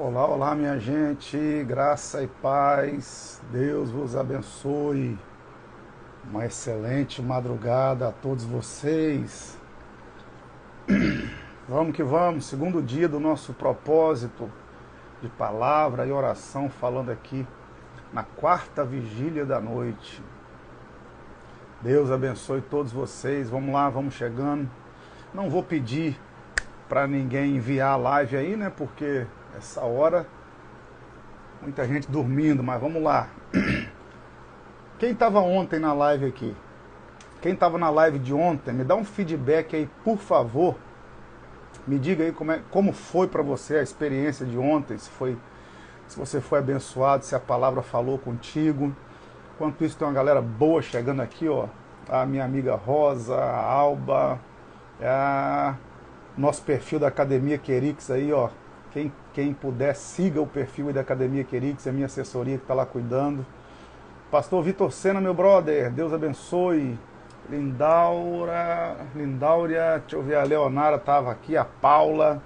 Olá, olá, minha gente, graça e paz, Deus vos abençoe, uma excelente madrugada a todos vocês. Vamos que vamos, segundo dia do nosso propósito de palavra e oração, falando aqui na quarta vigília da noite. Deus abençoe todos vocês, vamos lá, vamos chegando. Não vou pedir para ninguém enviar a live aí, né, porque essa hora muita gente dormindo, mas vamos lá. Quem estava ontem na live aqui? Quem estava na live de ontem, me dá um feedback aí, por favor. Me diga aí como foi para você a experiência de ontem, se você foi abençoado, se a palavra falou contigo. Enquanto isso, tem uma galera boa chegando aqui, ó. A minha amiga Rosa, a Alba, nosso perfil da Academia Querix aí, ó. Quem puder, siga o perfil aí da Academia Querix, é a minha assessoria que está lá cuidando. Pastor Vitor Sena, meu brother, Deus abençoe. Lindáuria, deixa eu ver, a Leonara estava aqui, a Paula,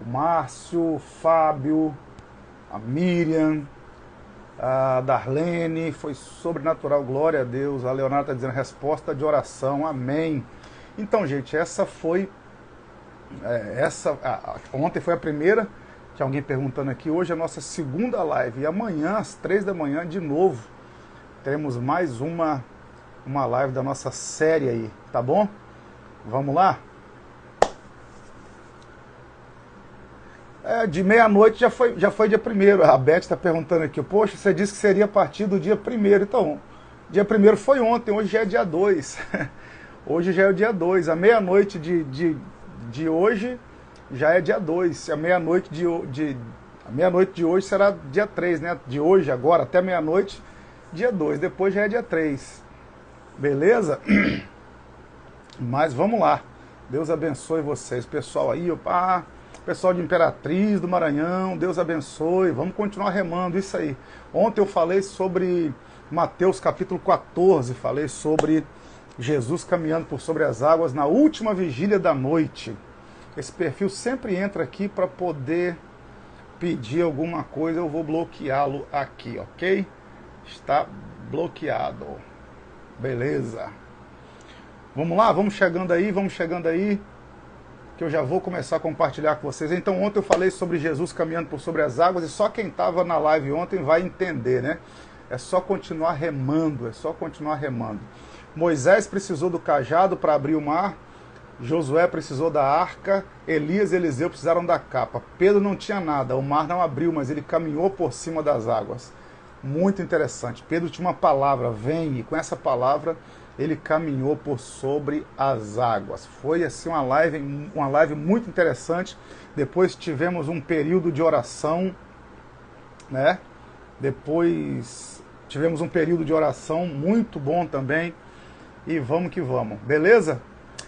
o Márcio, o Fábio, a Miriam, a Darlene, foi sobrenatural, glória a Deus. A Leonara está dizendo resposta de oração, amém. Então, gente, essa foi, ontem foi a primeira, tinha alguém perguntando aqui, hoje é a nossa segunda live, e amanhã, às 3 da manhã, de novo, teremos mais uma live da nossa série aí, tá bom? Vamos lá? De meia-noite já foi dia 1º. A Beth está perguntando aqui, poxa, você disse que seria a partir do dia 1º. Então, dia 1º foi ontem, hoje já é dia 2. Hoje já é o dia 2. A meia-noite de hoje já é dia 2. A meia-noite de hoje será dia 3, né? De hoje, agora, até meia-noite, dia 2. Depois já é dia 3. Beleza? Mas vamos lá. Deus abençoe vocês. Pessoal aí, pessoal de Imperatriz do Maranhão, Deus abençoe. Vamos continuar remando isso aí. Ontem eu falei sobre Mateus capítulo 14. Falei sobre Jesus caminhando por sobre as águas na última vigília da noite. Esse perfil sempre entra aqui para poder pedir alguma coisa. Eu vou bloqueá-lo aqui, ok? Está bloqueado. Beleza. Vamos lá, vamos chegando aí, que eu já vou começar a compartilhar com vocês. Então, ontem eu falei sobre Jesus caminhando por sobre as águas, e só quem estava na live ontem vai entender, né? É só continuar remando, Moisés precisou do cajado para abrir o mar, Josué precisou da arca, Elias e Eliseu precisaram da capa. Pedro não tinha nada, o mar não abriu, mas ele caminhou por cima das águas. Muito interessante. Pedro tinha uma palavra, vem, e com essa palavra ele caminhou por sobre as águas. Foi assim uma live muito interessante. Depois tivemos um período de oração, né? Depois tivemos um período de oração muito bom também. E vamos que vamos, beleza?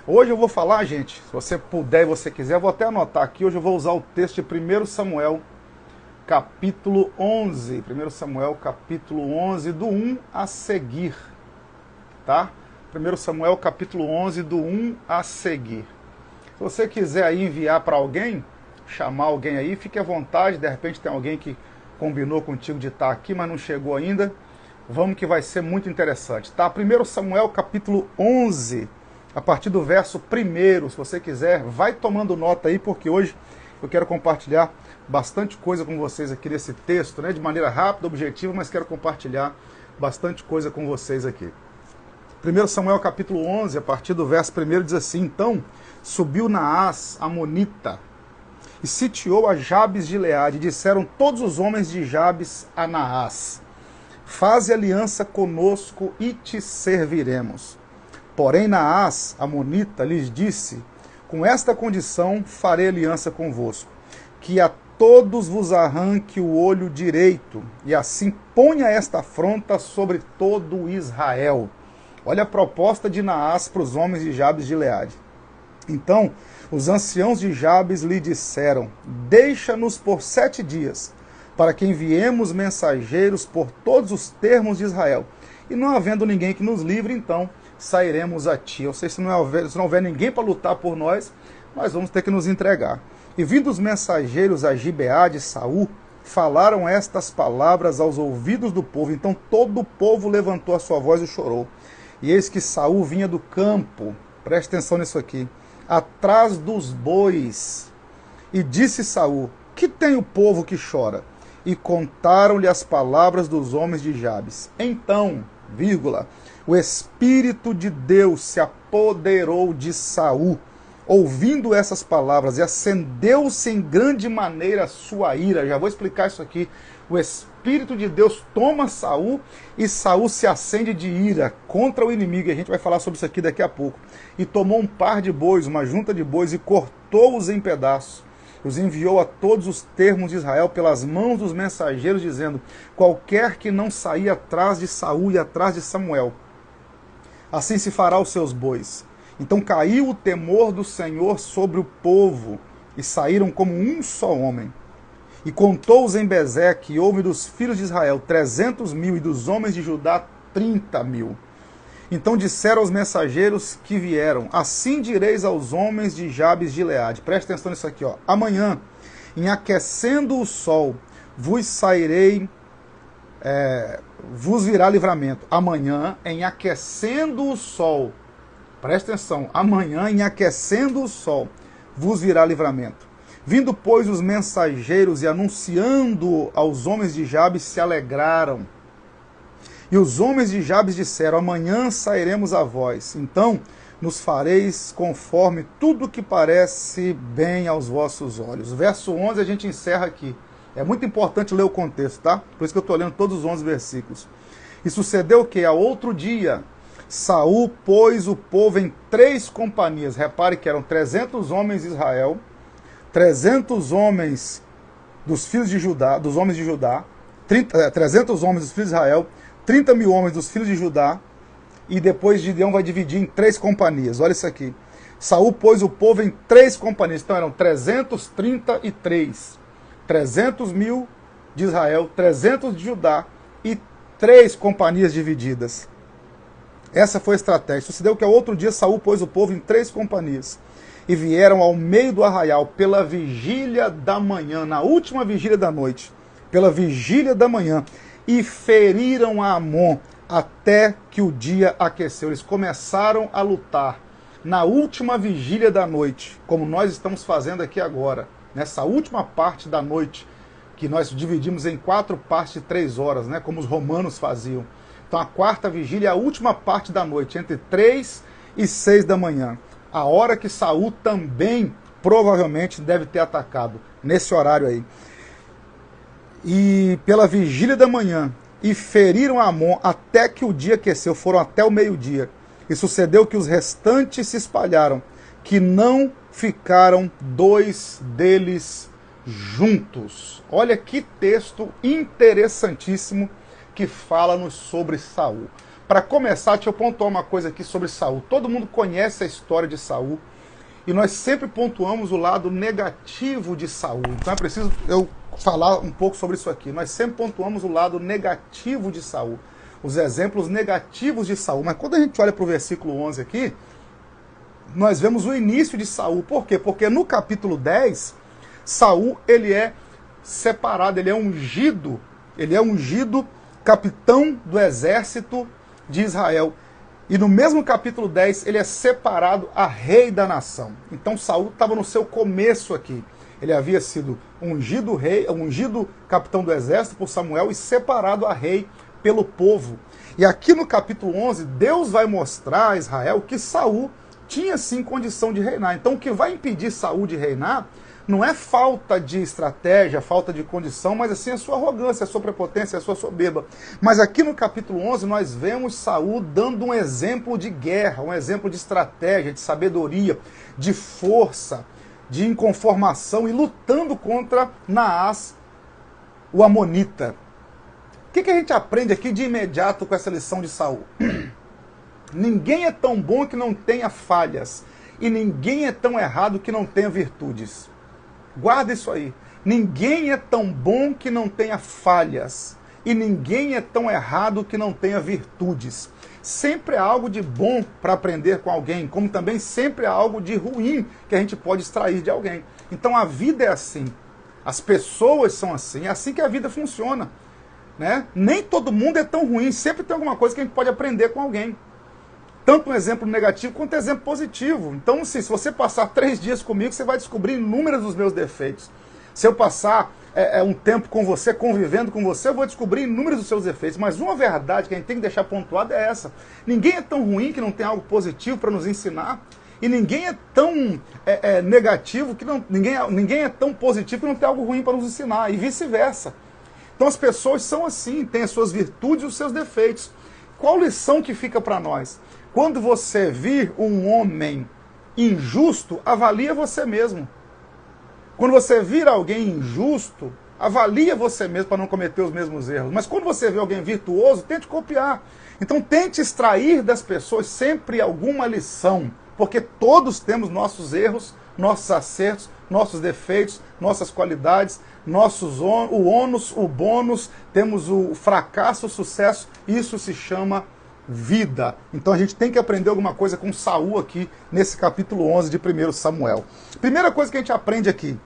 Hoje eu vou falar, gente, se você puder e você quiser, eu vou até anotar aqui, hoje eu vou usar o texto de 1 Samuel, capítulo 11, 1 Samuel, capítulo 11, do 1 a seguir, tá? 1 Samuel, capítulo 11, do 1 a seguir. Se você quiser aí enviar para alguém, chamar alguém aí, fique à vontade, de repente tem alguém que combinou contigo de estar aqui, mas não chegou ainda, vamos que vai ser muito interessante, tá? 1 Samuel, capítulo 11, a partir do verso 1, se você quiser, vai tomando nota aí, porque hoje eu quero compartilhar bastante coisa com vocês aqui nesse texto, né? De maneira rápida, objetiva, mas quero compartilhar bastante coisa com vocês aqui. 1 Samuel capítulo 11, a partir do verso 1, diz assim, então subiu Naás, amonita, e sitiou a Jabes de Gileade, e disseram todos os homens de Jabes a Naás, faze aliança conosco e te serviremos. Porém Naás, amonita, lhes disse, com esta condição farei aliança convosco, que a todos vos arranque o olho direito, e assim ponha esta afronta sobre todo Israel. Olha a proposta de Naás para os homens de Jabes de Gileade. Então, os anciãos de Jabes lhe disseram, deixa-nos por 7 dias, para que enviemos mensageiros por todos os termos de Israel. E não havendo ninguém que nos livre, então sairemos a ti. Ou seja, se não houver ninguém para lutar por nós vamos ter que nos entregar. E vindo os mensageiros a Gibeá de Saul, falaram estas palavras aos ouvidos do povo. Então todo o povo levantou a sua voz e chorou. E eis que Saul vinha do campo, preste atenção nisso aqui, atrás dos bois. E disse Saul: que tem o povo que chora? E contaram-lhe as palavras dos homens de Jabes. Então, vírgula, o Espírito de Deus se apoderou de Saul, ouvindo essas palavras, e acendeu-se em grande maneira a sua ira. Já vou explicar isso aqui. O Espírito de Deus toma Saul e Saul se acende de ira contra o inimigo. E a gente vai falar sobre isso aqui daqui a pouco. E tomou um par de bois, uma junta de bois, e cortou-os em pedaços. Os enviou a todos os termos de Israel pelas mãos dos mensageiros, dizendo: qualquer que não sair atrás de Saul e atrás de Samuel, assim se fará aos seus bois. Então caiu o temor do Senhor sobre o povo, e saíram como um só homem. E contou-os em Bezeque, e houve dos filhos de Israel 300.000, e dos homens de Judá 30.000. Então disseram aos mensageiros que vieram: assim direis aos homens de Jabes de Gileade. Presta atenção nisso aqui, ó. Amanhã, em aquecendo o sol, vos sairei, vos virá livramento. Amanhã, em aquecendo o sol, presta atenção, amanhã, em aquecendo o sol, vos virá livramento. Vindo, pois, os mensageiros e anunciando aos homens de Jabes, se alegraram. E os homens de Jabes disseram: amanhã sairemos a vós, então nos fareis conforme tudo que parece bem aos vossos olhos. Verso 11 a gente encerra aqui. É muito importante ler o contexto, tá? Por isso que eu estou lendo todos os 11 versículos. E sucedeu que, a outro dia, Saul pôs o povo em 3 companhias. Repare que eram 300 homens de Israel, 300 homens dos filhos de Judá, dos homens de Judá, 300 homens dos filhos de Israel, 30.000 homens dos filhos de Judá, e depois Gideão vai dividir em 3 companhias. Olha isso aqui. Saul pôs o povo em 3 companhias. Então eram 333. 300.000 de Israel, 300 de Judá e 3 companhias divididas. Essa foi a estratégia. Sucedeu que ao outro dia Saul pôs o povo em 3 companhias. E vieram ao meio do arraial pela vigília da manhã, na última vigília da noite, pela vigília da manhã, e feriram a Amon até que o dia aqueceu. Eles começaram a lutar na última vigília da noite, como nós estamos fazendo aqui agora, nessa última parte da noite, que nós dividimos em 4 partes de 3 horas, né, como os romanos faziam. Então a quarta vigília é a última parte da noite, entre 3 e 6 da manhã. A hora que Saul também provavelmente deve ter atacado, nesse horário aí. E pela vigília da manhã, e feriram a Amon até que o dia aqueceu, foram até o meio-dia. E sucedeu que os restantes se espalharam, que não ficaram 2 deles juntos. Olha que texto interessantíssimo que fala-nos sobre Saul. Para começar, deixa eu pontuar uma coisa aqui sobre Saul. Todo mundo conhece a história de Saul, e nós sempre pontuamos o lado negativo de Saul. Então é preciso eu falar um pouco sobre isso aqui. Nós sempre pontuamos o lado negativo de Saul, os exemplos negativos de Saul. Mas quando a gente olha para o versículo 11 aqui, nós vemos o início de Saul. Por quê? Porque no capítulo 10, Saul, ele é separado, ele é ungido capitão do exército de Israel. E no mesmo capítulo 10, ele é separado a rei da nação. Então Saul estava no seu começo aqui. Ele havia sido ungido capitão do exército por Samuel e separado a rei pelo povo. E aqui no capítulo 11, Deus vai mostrar a Israel que Saul tinha sim condição de reinar. Então o que vai impedir Saul de reinar não é falta de estratégia, falta de condição, mas assim a sua arrogância, a sua prepotência, a sua soberba. Mas aqui no capítulo 11 nós vemos Saul dando um exemplo de guerra, um exemplo de estratégia, de sabedoria, de força, de inconformação, e lutando contra Naás, o amonita. O que a gente aprende aqui de imediato com essa lição de Saul? Ninguém é tão bom que não tenha falhas, e ninguém é tão errado que não tenha virtudes. Guarda isso aí. Ninguém é tão bom que não tenha falhas, e ninguém é tão errado que não tenha virtudes. Sempre há algo de bom para aprender com alguém, como também sempre há algo de ruim que a gente pode extrair de alguém. Então a vida é assim. As pessoas são assim, é assim que a vida funciona. Né? Nem todo mundo é tão ruim, sempre tem alguma coisa que a gente pode aprender com alguém. Tanto um exemplo negativo quanto um exemplo positivo. Então, assim, se você passar 3 dias comigo, você vai descobrir inúmeros dos meus defeitos. Se eu passar um tempo com você, convivendo com você, eu vou descobrir inúmeros dos seus defeitos. Mas uma verdade que a gente tem que deixar pontuada é essa. Ninguém é tão ruim que não tem algo positivo para nos ensinar. E ninguém é tão negativo, que não, ninguém é tão positivo que não tem algo ruim para nos ensinar. E vice-versa. Então as pessoas são assim, têm as suas virtudes e os seus defeitos. Qual lição que fica para nós? Quando você vir um homem injusto, avalia você mesmo. Quando você vir alguém injusto, avalia você mesmo para não cometer os mesmos erros. Mas quando você vê alguém virtuoso, tente copiar. Então tente extrair das pessoas sempre alguma lição, porque todos temos nossos erros, nossos acertos, nossos defeitos, nossas qualidades, o ônus, o bônus, temos o fracasso, o sucesso, isso se chama vida. Então a gente tem que aprender alguma coisa com Saul aqui, nesse capítulo 11 de 1 Samuel. Primeira coisa que a gente aprende aqui,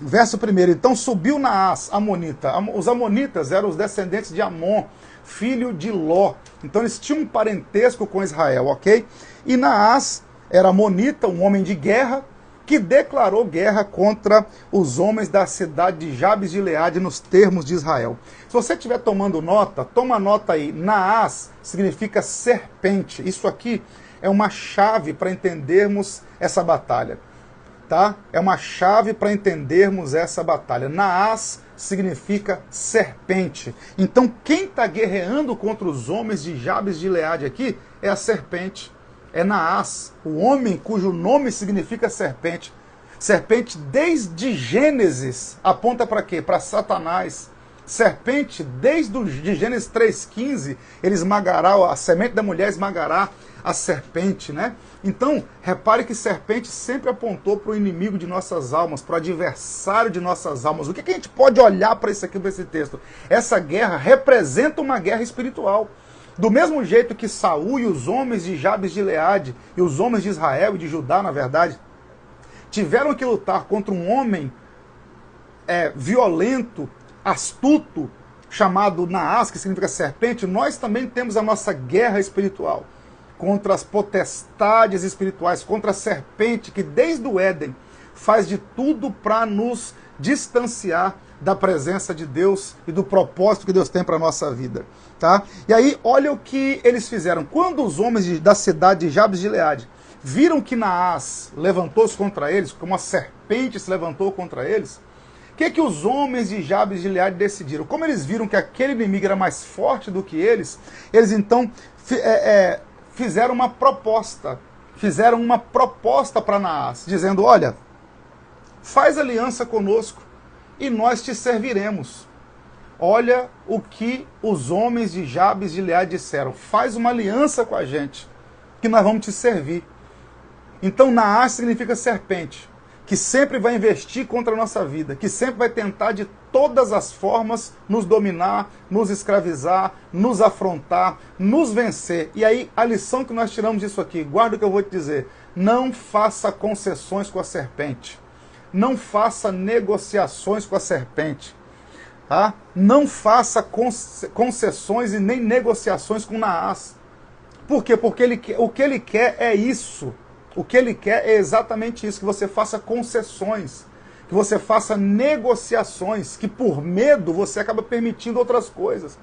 verso 1, então subiu Naás, amonita. Os amonitas eram os descendentes de Amon, filho de Ló. Então eles tinham um parentesco com Israel, ok? E Naás era amonita, um homem de guerra, que declarou guerra contra os homens da cidade de Jabes de Gileade nos termos de Israel. Se você estiver tomando nota, toma nota aí. Naás significa serpente. Isso aqui é uma chave para entendermos essa batalha. Tá? É uma chave para entendermos essa batalha. Naás significa serpente. Então quem está guerreando contra os homens de Jabes de Gileade aqui é a serpente. É Naás, o homem cujo nome significa serpente. Serpente desde Gênesis aponta para quê? Para Satanás. Serpente desde Gênesis 3,15, ele esmagará, a semente da mulher esmagará a serpente, né? Então, repare que serpente sempre apontou para o inimigo de nossas almas, para o adversário de nossas almas. O que a gente pode olhar para isso aqui, para esse texto? Essa guerra representa uma guerra espiritual. Do mesmo jeito que Saul e os homens de Jabes de Gileade, e os homens de Israel e de Judá, na verdade, tiveram que lutar contra um homem violento, astuto, chamado Naás, que significa serpente, nós também temos a nossa guerra espiritual contra as potestades espirituais, contra a serpente que desde o Éden faz de tudo para nos distanciar da presença de Deus e do propósito que Deus tem para a nossa vida. Tá? E aí, olha o que eles fizeram. Quando os homens da cidade de Jabes de Gileade viram que Naás levantou-se contra eles, como a serpente se levantou contra eles, o que os homens de Jabes de Gileade decidiram? Como eles viram que aquele inimigo era mais forte do que eles então fizeram uma proposta. Fizeram uma proposta para Naás, dizendo, olha, faz aliança conosco e nós te serviremos. Olha o que os homens de Jabes de Gileade disseram. Faz uma aliança com a gente, que nós vamos te servir. Então Naás significa serpente, que sempre vai investir contra a nossa vida, que sempre vai tentar de todas as formas nos dominar, nos escravizar, nos afrontar, nos vencer. E aí a lição que nós tiramos disso aqui, guarda o que eu vou te dizer, não faça concessões com a serpente. Não faça negociações com a serpente. Tá? Não faça concessões e nem negociações com Naás. Por quê? Porque o que ele quer é isso. O que ele quer é exatamente isso, que você faça concessões, que você faça negociações, que por medo você acaba permitindo outras coisas.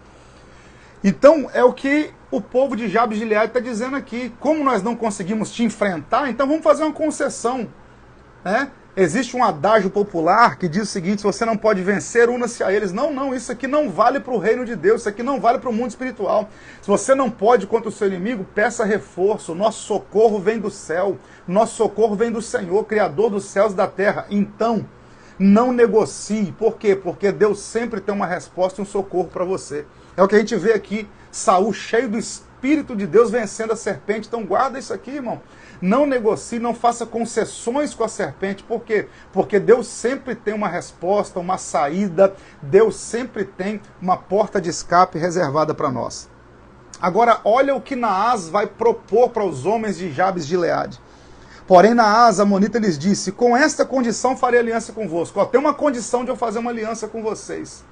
Então é o que o povo de Jabes de Gileade está dizendo aqui. Como nós não conseguimos te enfrentar, então vamos fazer uma concessão. Né? Existe um adágio popular que diz o seguinte, se você não pode vencer, una-se a eles. Não, isso aqui não vale para o reino de Deus, isso aqui não vale para o mundo espiritual. Se você não pode contra o seu inimigo, peça reforço. Nosso socorro vem do céu, nosso socorro vem do Senhor, Criador dos céus e da terra. Então, não negocie. Por quê? Porque Deus sempre tem uma resposta e um socorro para você. É o que a gente vê aqui, Saul cheio do Espírito de Deus vencendo a serpente. Então guarda isso aqui, irmão. Não negocie, não faça concessões com a serpente. Por quê? Porque Deus sempre tem uma resposta, uma saída. Deus sempre tem uma porta de escape reservada para nós. Agora, olha o que Naás vai propor para os homens de Jabes de Gileade. Porém, Naás, Amonita, lhes disse, com esta condição farei aliança convosco. Ó, tem uma condição de eu fazer uma aliança com vocês.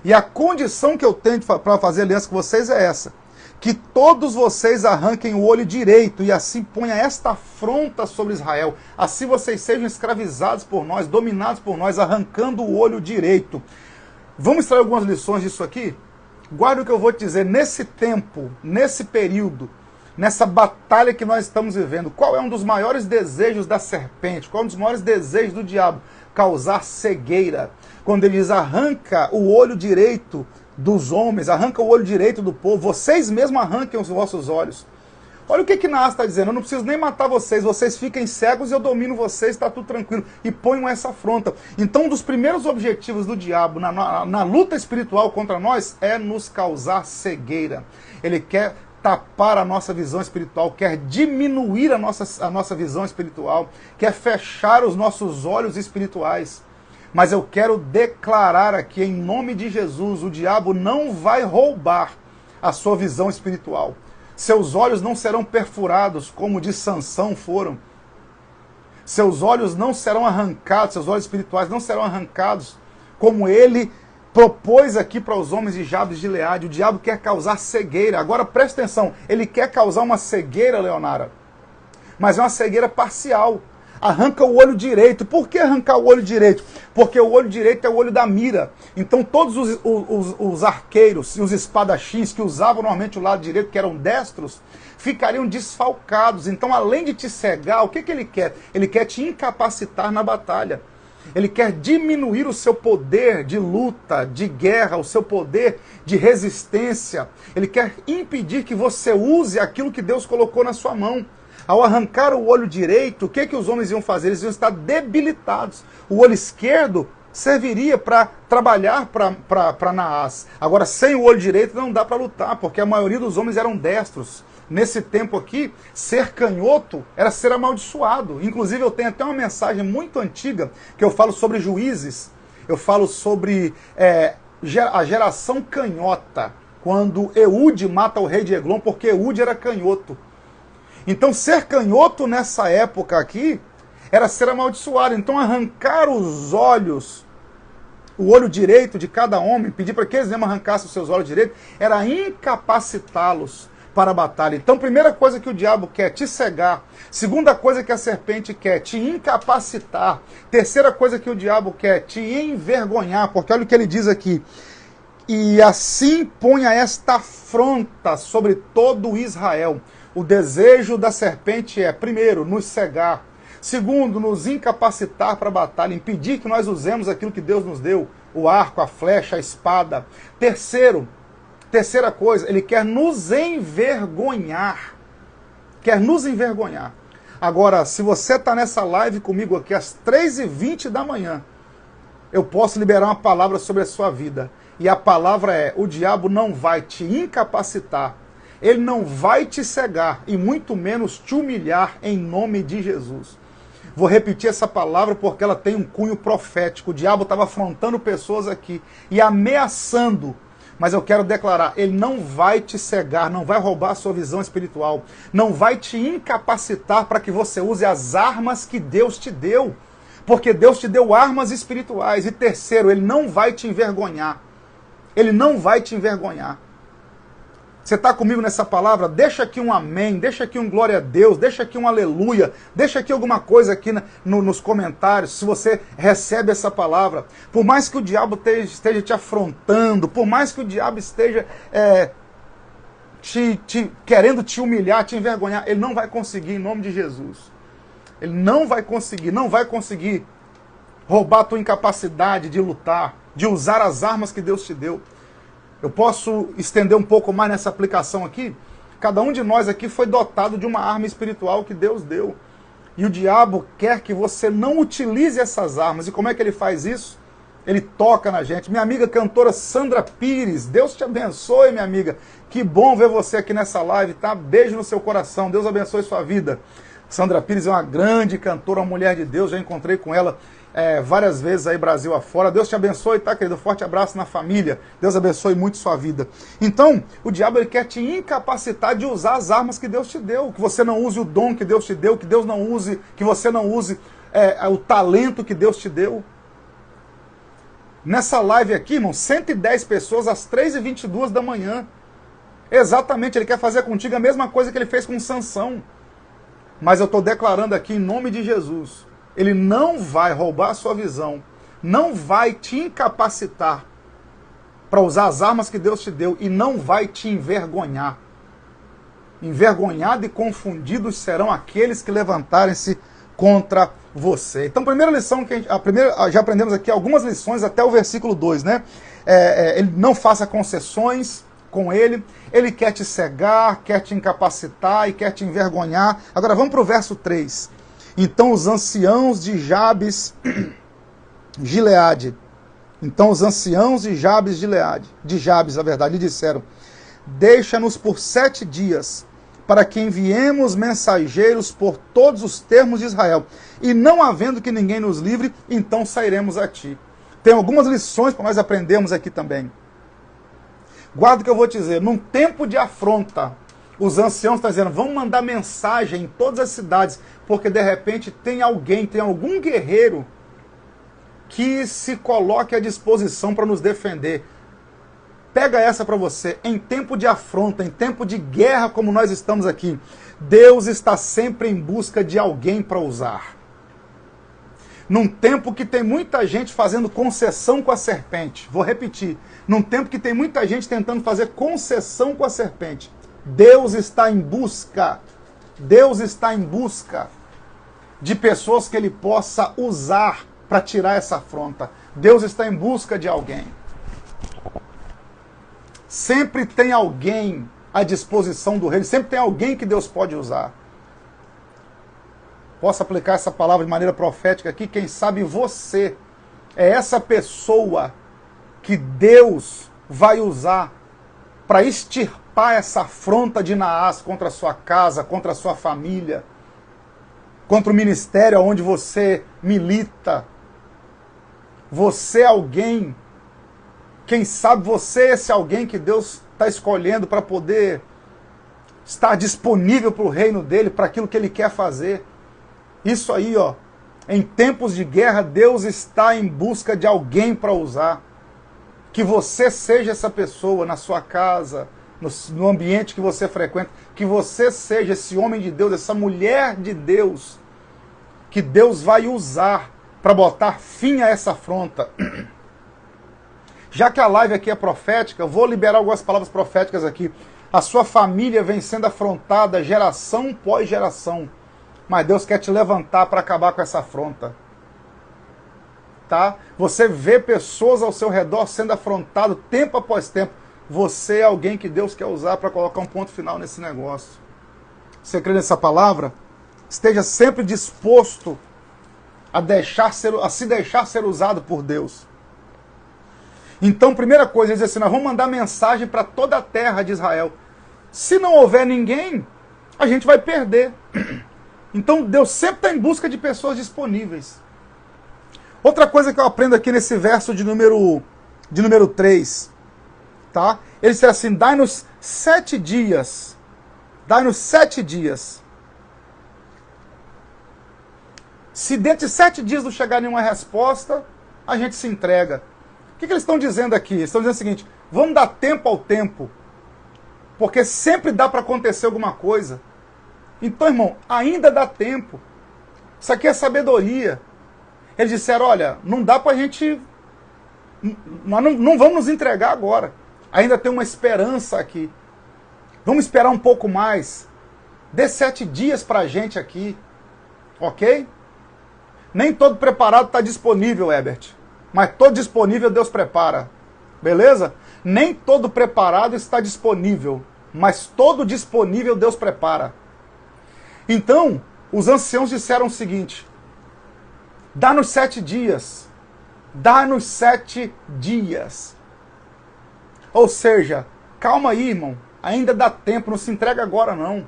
E a condição que eu tenho para fazer aliança com vocês é essa. Que todos vocês arranquem o olho direito e assim ponha esta afronta sobre Israel. Assim vocês sejam escravizados por nós, dominados por nós, arrancando o olho direito. Vamos extrair algumas lições disso aqui? Guarda o que eu vou te dizer. Nesse tempo, nesse período, nessa batalha que nós estamos vivendo, qual é um dos maiores desejos da serpente? Qual é um dos maiores desejos do diabo? Causar cegueira. Quando ele diz, arranca o olho direito dos homens, arranca o olho direito do povo, vocês mesmos arranquem os vossos olhos. Olha o que Naás está dizendo, eu não preciso nem matar vocês, vocês fiquem cegos e eu domino vocês, está tudo tranquilo. E ponham essa afronta. Então, um dos primeiros objetivos do diabo na luta espiritual contra nós é nos causar cegueira. Ele quer tapar a nossa visão espiritual, quer diminuir a nossa visão espiritual, quer fechar os nossos olhos espirituais. Mas eu quero declarar aqui, em nome de Jesus, o diabo não vai roubar a sua visão espiritual. Seus olhos não serão perfurados como de Sansão foram. Seus olhos não serão arrancados, seus olhos espirituais não serão arrancados como ele propôs aqui para os homens de Jabes de Gileade. O diabo quer causar cegueira. Agora presta atenção, ele quer causar uma cegueira, Leonara, mas é uma cegueira parcial. Arranca o olho direito. Por que arrancar o olho direito? Porque o olho direito é o olho da mira. Então todos os arqueiros e os espadachins que usavam normalmente o lado direito, que eram destros, ficariam desfalcados. Então, além de te cegar, o que ele quer? Ele quer te incapacitar na batalha. Ele quer diminuir o seu poder de luta, de guerra, o seu poder de resistência. Ele quer impedir que você use aquilo que Deus colocou na sua mão. Ao arrancar o olho direito, o que os homens iam fazer? Eles iam estar debilitados. O olho esquerdo serviria para trabalhar para Naás. Agora, sem o olho direito não dá para lutar, porque a maioria dos homens eram destros. Nesse tempo aqui, ser canhoto era ser amaldiçoado. Inclusive, eu tenho até uma mensagem muito antiga que eu falo sobre juízes. Eu falo sobre a geração canhota, quando Eude mata o rei de Eglon, porque Eude era canhoto. Então, ser canhoto nessa época aqui era ser amaldiçoado. Então, arrancar os olhos, o olho direito de cada homem, pedir para que eles mesmos arrancassem os seus olhos direitos, era incapacitá-los para a batalha. Então, primeira coisa que o diabo quer, te cegar. Segunda coisa que a serpente quer, te incapacitar. Terceira coisa que o diabo quer, te envergonhar. Porque olha o que ele diz aqui. E assim ponha esta afronta sobre todo Israel. O desejo da serpente é, primeiro, nos cegar. Segundo, nos incapacitar para a batalha, impedir que nós usemos aquilo que Deus nos deu, o arco, a flecha, a espada. Terceira coisa, ele quer nos envergonhar. Quer nos envergonhar. Agora, se você está nessa live comigo aqui às 3h20 da manhã, eu posso liberar uma palavra sobre a sua vida. E a palavra é, o diabo não vai te incapacitar, ele não vai te cegar e muito menos te humilhar em nome de Jesus. Vou repetir essa palavra porque ela tem um cunho profético. O diabo estava afrontando pessoas aqui e ameaçando. Mas eu quero declarar, ele não vai te cegar, não vai roubar a sua visão espiritual, não vai te incapacitar para que você use as armas que Deus te deu. Porque Deus te deu armas espirituais. E terceiro, ele não vai te envergonhar. Ele não vai te envergonhar. Você está comigo nessa palavra? Deixa aqui um amém, deixa aqui um glória a Deus, deixa aqui um aleluia, deixa aqui alguma coisa aqui nos comentários, se você recebe essa palavra. Por mais que o diabo esteja te afrontando, por mais que o diabo esteja querendo te humilhar, te envergonhar, ele não vai conseguir em nome de Jesus. Ele não vai conseguir roubar a tua incapacidade de lutar, de usar as armas que Deus te deu. Eu posso estender um pouco mais nessa aplicação aqui? Cada um de nós aqui foi dotado de uma arma espiritual que Deus deu. E o diabo quer que você não utilize essas armas. E como é que ele faz isso? Ele toca na gente. Minha amiga cantora Sandra Pires, Deus te abençoe, minha amiga. Que bom ver você aqui nessa live, tá? Beijo no seu coração, Deus abençoe sua vida. Sandra Pires é uma grande cantora, uma mulher de Deus, já encontrei com ela várias vezes aí Brasil afora. Deus te abençoe, tá, querido? Forte abraço na família. Deus abençoe muito sua vida. Então, o diabo ele quer te incapacitar de usar as armas que Deus te deu. Que você não use o dom que Deus te deu, que você não use o talento que Deus te deu. Nessa live aqui, irmão, 110 pessoas às 3h22 da manhã. Exatamente, ele quer fazer contigo a mesma coisa que ele fez com Sansão. Mas eu estou declarando aqui em nome de Jesus. Ele não vai roubar a sua visão, não vai te incapacitar para usar as armas que Deus te deu e não vai te envergonhar. Envergonhado e confundidos serão aqueles que levantarem-se contra você. Então, primeira lição, já aprendemos aqui algumas lições até o versículo 2, né? Ele não faça concessões com ele quer te cegar, quer te incapacitar e quer te envergonhar. Agora vamos para o verso 3. Então os anciãos de Jabes Gileade, de Jabes, na verdade, lhe disseram: deixa-nos por 7 dias, para que enviemos mensageiros por todos os termos de Israel, e não havendo que ninguém nos livre, então sairemos a ti. Tem algumas lições para nós aprendermos aqui também. Guarda o que eu vou te dizer, num tempo de afronta, os anciãos estão dizendo, vamos mandar mensagem em todas as cidades, porque de repente tem algum guerreiro que se coloque à disposição para nos defender. Pega essa para você, em tempo de afronta, em tempo de guerra como nós estamos aqui, Deus está sempre em busca de alguém para usar. Num tempo que tem muita gente fazendo concessão com a serpente, vou repetir, num tempo que tem muita gente tentando fazer concessão com a serpente, Deus está em busca de pessoas que Ele possa usar para tirar essa afronta. Deus está em busca de alguém. Sempre tem alguém à disposição do reino, sempre tem alguém que Deus pode usar. Posso aplicar essa palavra de maneira profética aqui? Quem sabe você é essa pessoa que Deus vai usar para extirpar essa afronta de Naás contra a sua casa, contra a sua família, contra o ministério onde você milita. Você é alguém, quem sabe você é esse alguém que Deus está escolhendo para poder estar disponível para o reino dele, para aquilo que ele quer fazer. Isso aí, ó, em tempos de guerra, Deus está em busca de alguém para usar. Que você seja essa pessoa na sua casa, no ambiente que você frequenta, que você seja esse homem de Deus, essa mulher de Deus, que Deus vai usar para botar fim a essa afronta. Já que a live aqui é profética, eu vou liberar algumas palavras proféticas aqui. A sua família vem sendo afrontada geração pós geração, mas Deus quer te levantar para acabar com essa afronta. Tá? Você vê pessoas ao seu redor sendo afrontado tempo após tempo. Você é alguém que Deus quer usar para colocar um ponto final nesse negócio. Você crê nessa palavra? Esteja sempre disposto a se deixar ser usado por Deus. Então, primeira coisa, ele diz assim, nós vamos mandar mensagem para toda a terra de Israel. Se não houver ninguém, a gente vai perder. Então, Deus sempre está em busca de pessoas disponíveis. Outra coisa que eu aprendo aqui nesse verso de número 3, tá? Ele diz assim, dai-nos 7 dias. Dai-nos 7 dias. Se dentro de 7 dias não chegar nenhuma resposta, a gente se entrega. O que eles estão dizendo aqui? Eles estão dizendo o seguinte, vamos dar tempo ao tempo, porque sempre dá para acontecer alguma coisa. Então, irmão, ainda dá tempo. Isso aqui é sabedoria. Eles disseram, olha, não dá para a gente... Nós não vamos nos entregar agora. Ainda tem uma esperança aqui. Vamos esperar um pouco mais. Dê 7 dias para a gente aqui. Ok? Nem todo preparado está disponível, Herbert. Mas todo disponível Deus prepara. Beleza? Nem todo preparado está disponível. Mas todo disponível Deus prepara. Então, os anciãos disseram o seguinte... Dá-nos 7 dias. Dá-nos 7 dias. Ou seja, calma aí, irmão. Ainda dá tempo, não se entrega agora não.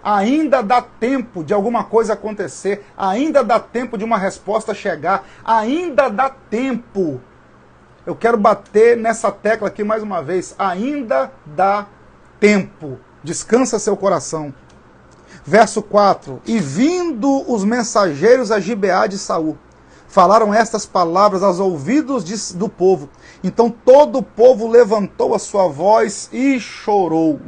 Ainda dá tempo de alguma coisa acontecer, ainda dá tempo de uma resposta chegar, ainda dá tempo. Eu quero bater nessa tecla aqui mais uma vez, ainda dá tempo. Descansa seu coração. Verso 4, e vindo os mensageiros a Gibeá de Saul, falaram estas palavras aos ouvidos do povo. Então todo o povo levantou a sua voz e chorou.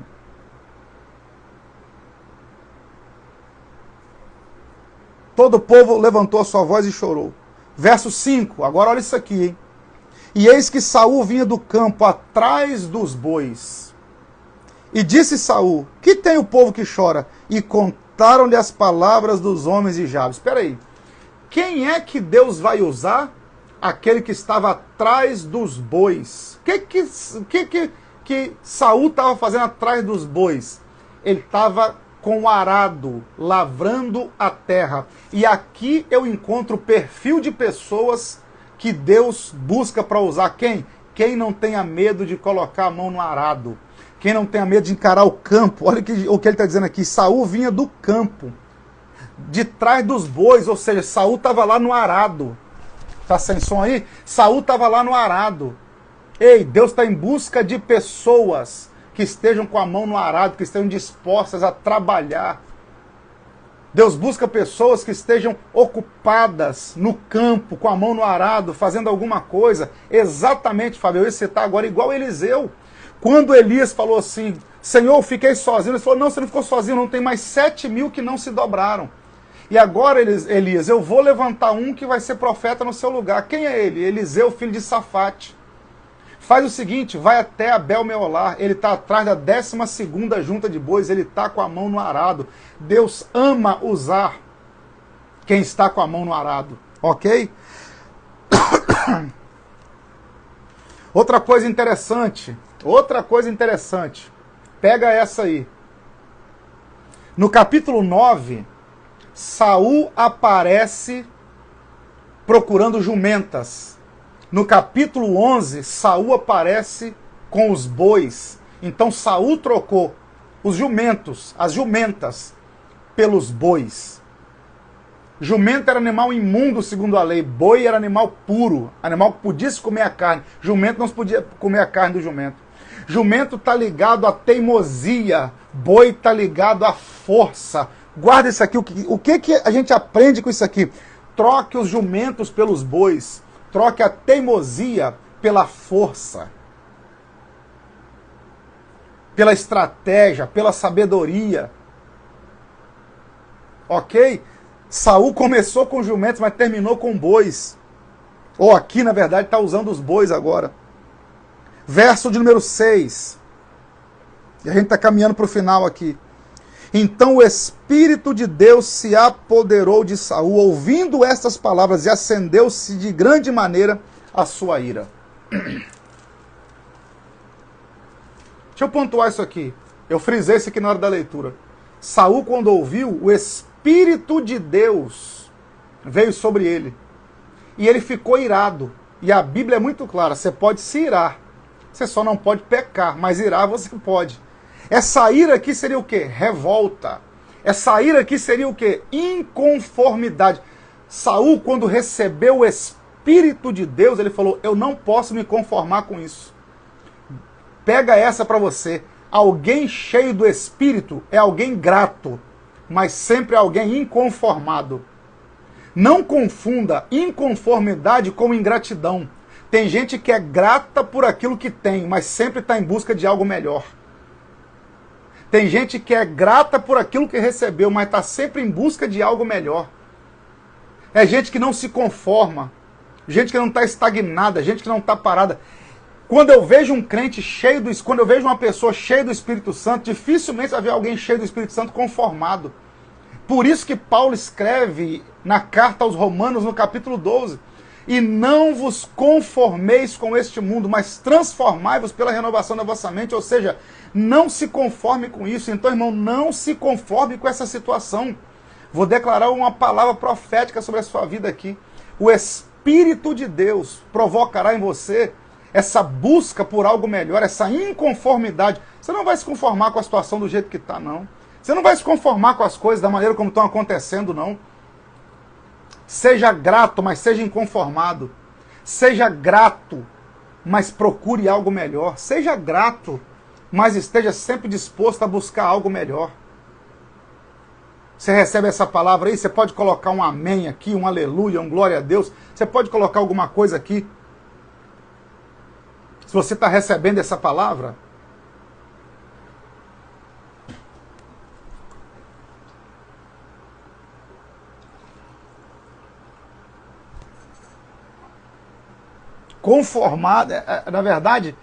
Todo o povo levantou a sua voz e chorou. Verso 5, agora olha isso aqui, hein? E eis que Saul vinha do campo atrás dos bois. E disse Saul, que tem o povo que chora? E contaram-lhe as palavras dos homens de Jabes. Espera aí, quem é que Deus vai usar? Aquele que estava atrás dos bois. O que Saul estava fazendo atrás dos bois? Ele estava com o arado, lavrando a terra. E aqui eu encontro o perfil de pessoas que Deus busca para usar. Quem? Quem não tenha medo de colocar a mão no arado. Quem não tenha medo de encarar o campo. Olha o que ele está dizendo aqui. Saul vinha do campo, de trás dos bois, ou seja, Saul estava lá no arado. Está sem som aí? Saul estava lá no arado. Ei, Deus está em busca de pessoas que estejam com a mão no arado, que estejam dispostas a trabalhar. Deus busca pessoas que estejam ocupadas no campo, com a mão no arado, fazendo alguma coisa. Exatamente, Fábio, eu ia citar agora igual Eliseu. Quando Elias falou assim, Senhor, eu fiquei sozinho, ele falou, não, você não ficou sozinho, não, tem mais 7.000 que não se dobraram. E agora, Elias, eu vou levantar um que vai ser profeta no seu lugar. Quem é ele? Eliseu, filho de Safate. Faz o seguinte, vai até Abel Meolar, ele está atrás da 12ª junta de bois, ele está com a mão no arado. Deus ama usar quem está com a mão no arado, ok? Outra coisa interessante, pega essa aí. No capítulo 9, Saul aparece procurando jumentas. No capítulo 11, Saul aparece com os bois. Então Saul trocou os jumentos, as jumentas, pelos bois. Jumento era animal imundo, segundo a lei. Boi era animal puro, animal que podia se comer a carne. Jumento não se podia comer a carne do jumento. Jumento está ligado à teimosia. Boi está ligado à força. Guarda isso aqui. O que a gente aprende com isso aqui? Troque os jumentos pelos bois. Troque a teimosia pela força, pela estratégia, pela sabedoria. Ok? Saul começou com jumentos, mas terminou com bois. Ou aqui, na verdade, está usando os bois agora. Verso de número 6. E a gente está caminhando para o final aqui. Então o Espírito de Deus se apoderou de Saul, ouvindo estas palavras, e acendeu-se de grande maneira a sua ira. Deixa eu pontuar isso aqui. Eu frisei isso aqui na hora da leitura. Saul, quando ouviu, o Espírito de Deus veio sobre ele. E ele ficou irado. E a Bíblia é muito clara, você pode se irar. Você só não pode pecar, mas irar você pode. Essa ira aqui seria o quê? Revolta. Essa ira aqui seria o quê? Inconformidade. Saul, quando recebeu o Espírito de Deus, ele falou, eu não posso me conformar com isso. Pega essa para você. Alguém cheio do Espírito é alguém grato, mas sempre alguém inconformado. Não confunda inconformidade com ingratidão. Tem gente que é grata por aquilo que tem, mas sempre está em busca de algo melhor. Tem gente que é grata por aquilo que recebeu, mas está sempre em busca de algo melhor. É gente que não se conforma, gente que não está estagnada, gente que não está parada. Quando eu vejo um crente cheio do... Quando eu vejo uma pessoa cheia do Espírito Santo, dificilmente vai ver alguém cheio do Espírito Santo conformado. Por isso que Paulo escreve na carta aos Romanos, no capítulo 12, e não vos conformeis com este mundo, mas transformai-vos pela renovação da vossa mente, ou seja, não se conforme com isso. Então, irmão, não se conforme com essa situação. Vou declarar uma palavra profética sobre a sua vida aqui. O Espírito de Deus provocará em você essa busca por algo melhor, essa inconformidade. Você não vai se conformar com a situação do jeito que está, não. Você não vai se conformar com as coisas da maneira como estão acontecendo, não. Seja grato, mas seja inconformado. Seja grato, mas procure algo melhor. Seja grato, mas esteja sempre disposto a buscar algo melhor. Você recebe essa palavra aí, você pode colocar um amém aqui, um aleluia, um glória a Deus. Você pode colocar alguma coisa aqui. Se você está recebendo essa palavra, conformado, na verdade,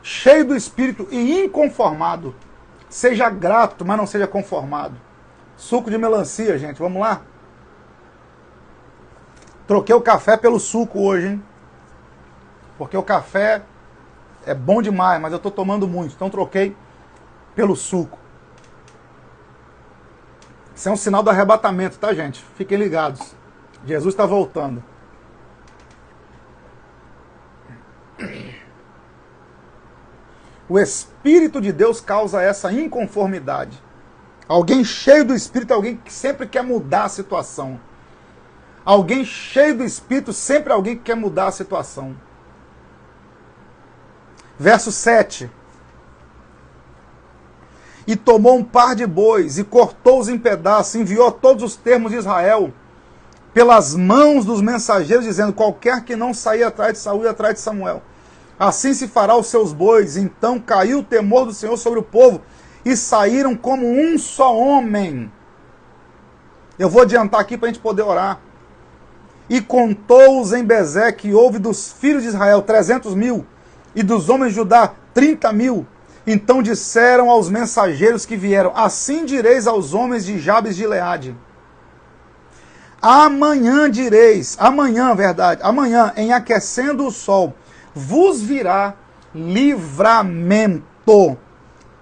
cheio do Espírito e inconformado. Seja grato, mas não seja conformado. Suco de melancia, gente, vamos lá? Troquei o café pelo suco hoje, hein? Porque o café é bom demais, mas eu estou tomando muito, então troquei pelo suco. Isso é um sinal do arrebatamento, tá, gente? Fiquem ligados. Jesus está voltando. O Espírito de Deus causa essa inconformidade. Alguém cheio do Espírito é alguém que sempre quer mudar a situação. Alguém cheio do Espírito sempre é alguém que quer mudar a situação. Verso 7. E tomou um par de bois e cortou-os em pedaços, enviou a todos os termos de Israel pelas mãos dos mensageiros, dizendo: qualquer que não sair atrás de Saul e atrás de Samuel, assim se fará os seus bois. Então caiu o temor do Senhor sobre o povo, e saíram como um só homem. Eu vou adiantar aqui para a gente poder orar. E contou-os em Bezé que houve dos filhos de Israel 300.000, e dos homens de Judá 30.000. Então disseram aos mensageiros que vieram: assim direis aos homens de Jabes de Gileade: amanhã direis, amanhã, em aquecendo o sol, vos virá livramento.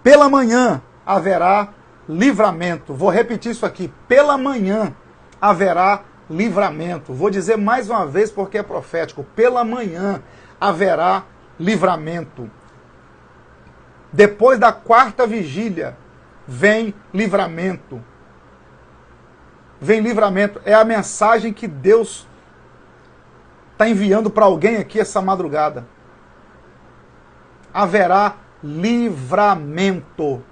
Pela manhã haverá livramento. Vou repetir isso aqui. Pela manhã haverá livramento. Vou dizer mais uma vez porque é profético. Pela manhã haverá livramento. Depois da quarta vigília vem livramento. Vem livramento. É a mensagem que Deus está enviando para alguém aqui essa madrugada. Haverá livramento.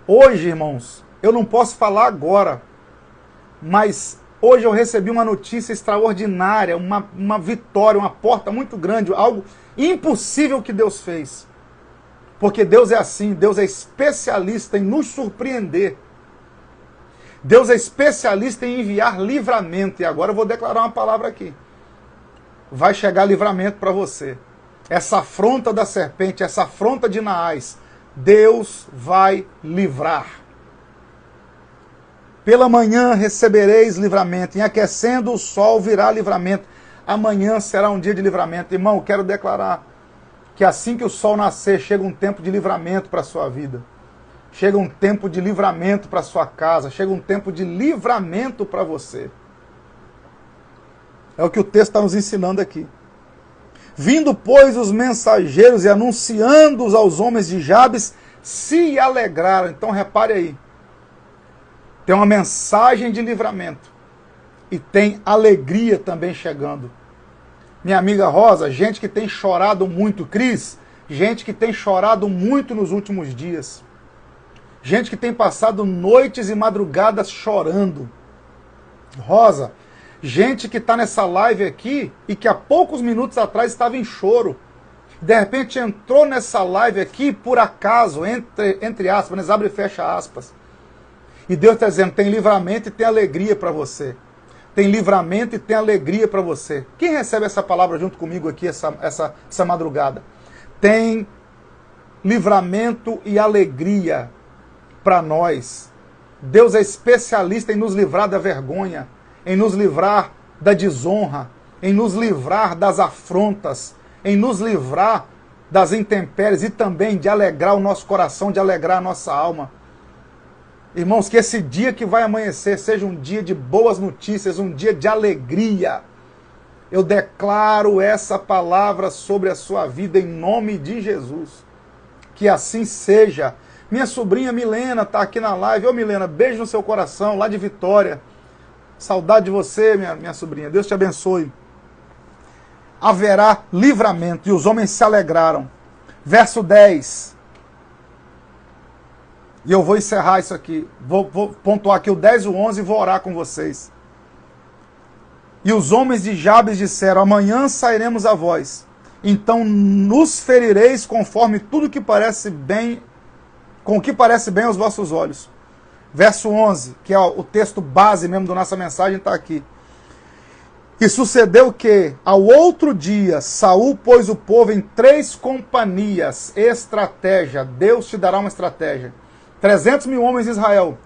Hoje, irmãos, eu não posso falar agora, mas hoje eu recebi uma notícia extraordinária, uma vitória, uma porta muito grande, algo impossível que Deus fez. Porque Deus é assim, Deus é especialista em nos surpreender. Deus é especialista em enviar livramento. E agora eu vou declarar uma palavra aqui. Vai chegar livramento para você. Essa afronta da serpente, essa afronta de Naás, Deus vai livrar. Pela manhã recebereis livramento, em aquecendo o sol virá livramento. Amanhã será um dia de livramento. Irmão, eu quero declarar que assim que o sol nascer, chega um tempo de livramento para a sua vida. Chega um tempo de livramento para a sua casa. Chega um tempo de livramento para você. É o que o texto está nos ensinando aqui. Vindo, pois, os mensageiros e anunciando-os aos homens de Jabes, se alegraram. Então, repare aí. Tem uma mensagem de livramento. E tem alegria também chegando. Minha amiga Rosa, gente que tem chorado muito. Cris, gente que tem chorado muito nos últimos dias. Gente que tem passado noites e madrugadas chorando. Rosa, gente que está nessa live aqui e que há poucos minutos atrás estava em choro. De repente entrou nessa live aqui por acaso, entre aspas, né? Abre e fecha aspas. E Deus está dizendo: tem livramento e tem alegria para você. Tem livramento e tem alegria para você. Quem recebe essa palavra junto comigo aqui essa madrugada? Tem livramento e alegria para nós. Deus é especialista em nos livrar da vergonha, em nos livrar da desonra, em nos livrar das afrontas, em nos livrar das intempéries e também de alegrar o nosso coração, de alegrar a nossa alma. Irmãos, que esse dia que vai amanhecer seja um dia de boas notícias, um dia de alegria. Eu declaro essa palavra sobre a sua vida em nome de Jesus. Que assim seja. Minha sobrinha Milena está aqui na live. Ô Milena, beijo no seu coração, lá de Vitória. Saudade de você, minha sobrinha. Deus te abençoe. Haverá livramento, e os homens se alegraram. Verso 10. E eu vou encerrar isso aqui. Vou pontuar aqui o 10 e o 11 e vou orar com vocês. E os homens de Jabes disseram: amanhã sairemos a vós. Então nos ferireis conforme tudo que parece bem, com o que parece bem aos vossos olhos. Verso 11, que é o texto base mesmo da nossa mensagem, está aqui. E sucedeu que, ao outro dia, Saul pôs o povo em 3 companhias. Estratégia. Deus te dará uma estratégia. 300 mil homens em Israel,